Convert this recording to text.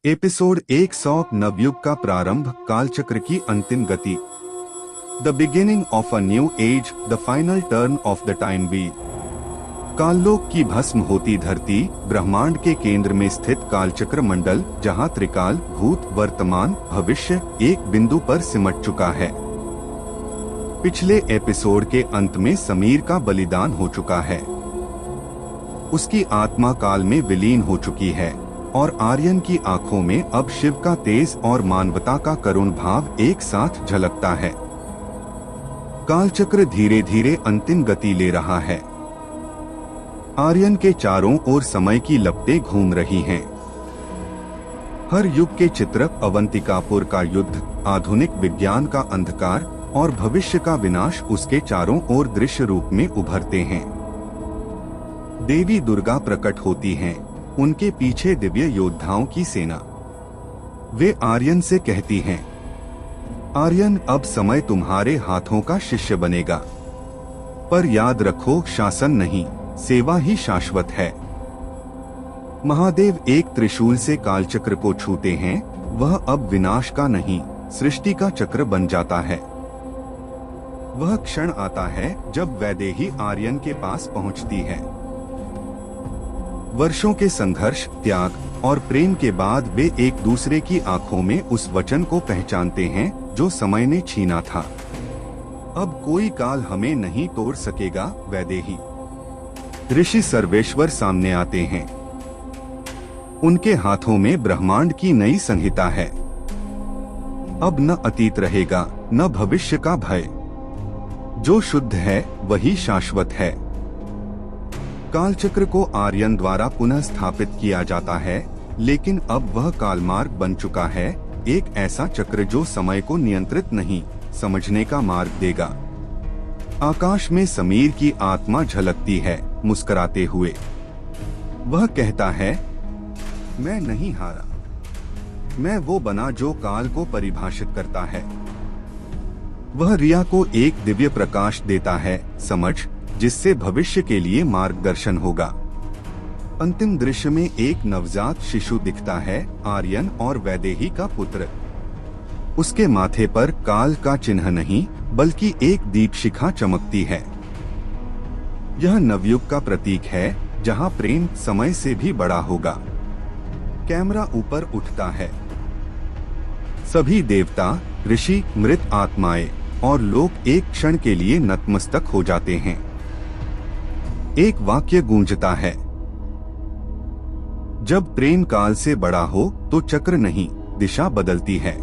Episode 100 Navyug का प्रारंभ, कालचक्र की अंतिम गति। The beginning of a new age, the final turn of the time wheel. काललोक की भस्म होती धरती, ब्रह्मांड के केंद्र में स्थित कालचक्र मंडल, जहां त्रिकाल, भूत, वर्तमान, भविष्य एक बिंदु पर सिमट चुका है। पिछले एपिसोड के अंत में समीर का बलिदान हो चुका है। उसकी आत्मा काल में विलीन हो चुकी है और आर्यन की आंखों में अब शिव का तेज और मानवता का करुण भाव एक साथ झलकता है। कालचक्र धीरे धीरे अंतिम गति ले रहा है। आर्यन के चारों ओर समय की लपटें घूम रही हैं। हर युग के चित्र, अवंतिकापुर का युद्ध, आधुनिक विज्ञान का अंधकार और भविष्य का विनाश उसके चारों ओर दृश्य रूप में उभरते हैं। देवी दुर्गा प्रकट होती हैं, उनके पीछे दिव्य योद्धाओं की सेना। वे आर्यन से कहती हैं, आर्यन, अब समय तुम्हारे हाथों का शिष्य बनेगा, पर याद रखो, शासन नहीं, सेवा ही शाश्वत है। महादेव एक त्रिशूल से कालचक्र को छूते हैं। वह अब विनाश का नहीं, सृष्टि का चक्र बन जाता है। वह क्षण आता है जब वैदेही आर्यन के पास पहुंचती है। वर्षों के संघर्ष, त्याग और प्रेम के बाद वे एक दूसरे की आंखों में उस वचन को पहचानते हैं जो समय ने छीना था। अब कोई काल हमें नहीं तोड़ सकेगा, वैदेही। ऋषि सर्वेश्वर सामने आते हैं। उनके हाथों में ब्रह्मांड की नई संहिता है। अब न अतीत रहेगा, न भविष्य का भय। जो शुद्ध है वही शाश्वत है। कालचक्र को आर्यन द्वारा पुनः स्थापित किया जाता है, लेकिन अब वह कालमार्ग बन चुका है, एक ऐसा चक्र जो समय को नियंत्रित नहीं, समझने का मार्ग देगा। आकाश में समीर की आत्मा झलकती है, मुस्कुराते हुए। वह कहता है, मैं नहीं हारा, मैं वो बना जो काल को परिभाषित करता है। वह रिया को एक दिव्य प्रकाश देता है, समझ, जिससे भविष्य के लिए मार्गदर्शन होगा। अंतिम दृश्य में एक नवजात शिशु दिखता है, आर्यन और वैदेही का पुत्र। उसके माथे पर काल का चिन्ह नहीं, बल्कि एक दीपशिखा चमकती है। यह नवयुग का प्रतीक है, जहां प्रेम समय से भी बड़ा होगा। कैमरा ऊपर उठता है। सभी देवता, ऋषि, मृत आत्माएं और लोग एक क्षण के लिए नतमस्तक हो जाते हैं। एक वाक्य गूंजता है, जब प्रेम काल से बड़ा हो तो चक्र नहीं, दिशा बदलती है।